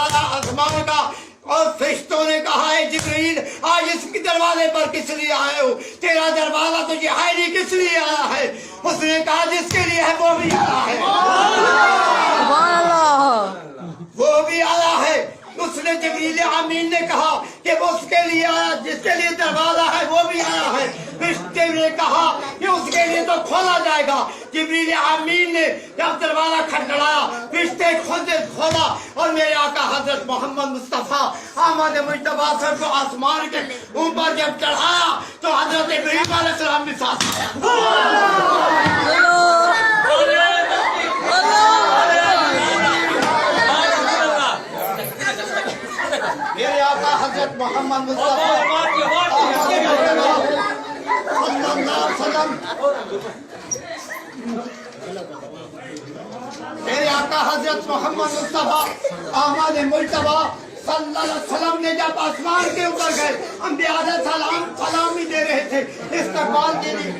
आसमान का और फरिश्तों ने कहा है जिब्रील आज इसके दरवाजे पर किस लिए आए हो, तेरा दरवाजा तुझे है नहीं, किस लिए आया है? उसने कहा जिसके लिए है वो भी आया है, वो भी आया है। उसने जिब्रील अमीन ने कहा कि वो उसके लिए आया जिसके लिए दरवाजा है वो भी आया है। फरिश्ते ने कहा कि उसके लिए तो खोला जाएगा। जिब्रील अमीन ने जब दरवाजा खटखटाया फरिश्ते खुद खोला और मेरे आका हजरत मोहम्मद मुस्तफा अहमद मुज्तबा सर को आसमान के ऊपर जब चढ़ाया तो हजरत इब्राहीम अलैहिस्सलाम भी साथ आया। मेरे आका हजरत मोहम्मद मुस्तफा मेरे आका हजरत मोहम्मद मुस्तफा अहमद मुज्तबा सल्लल्लाहु अलैहि वसल्लम ने जब आसमान के ऊपर गए अंबिया सलाम सलामी दे रहे थे, इस्तकबाल के लिए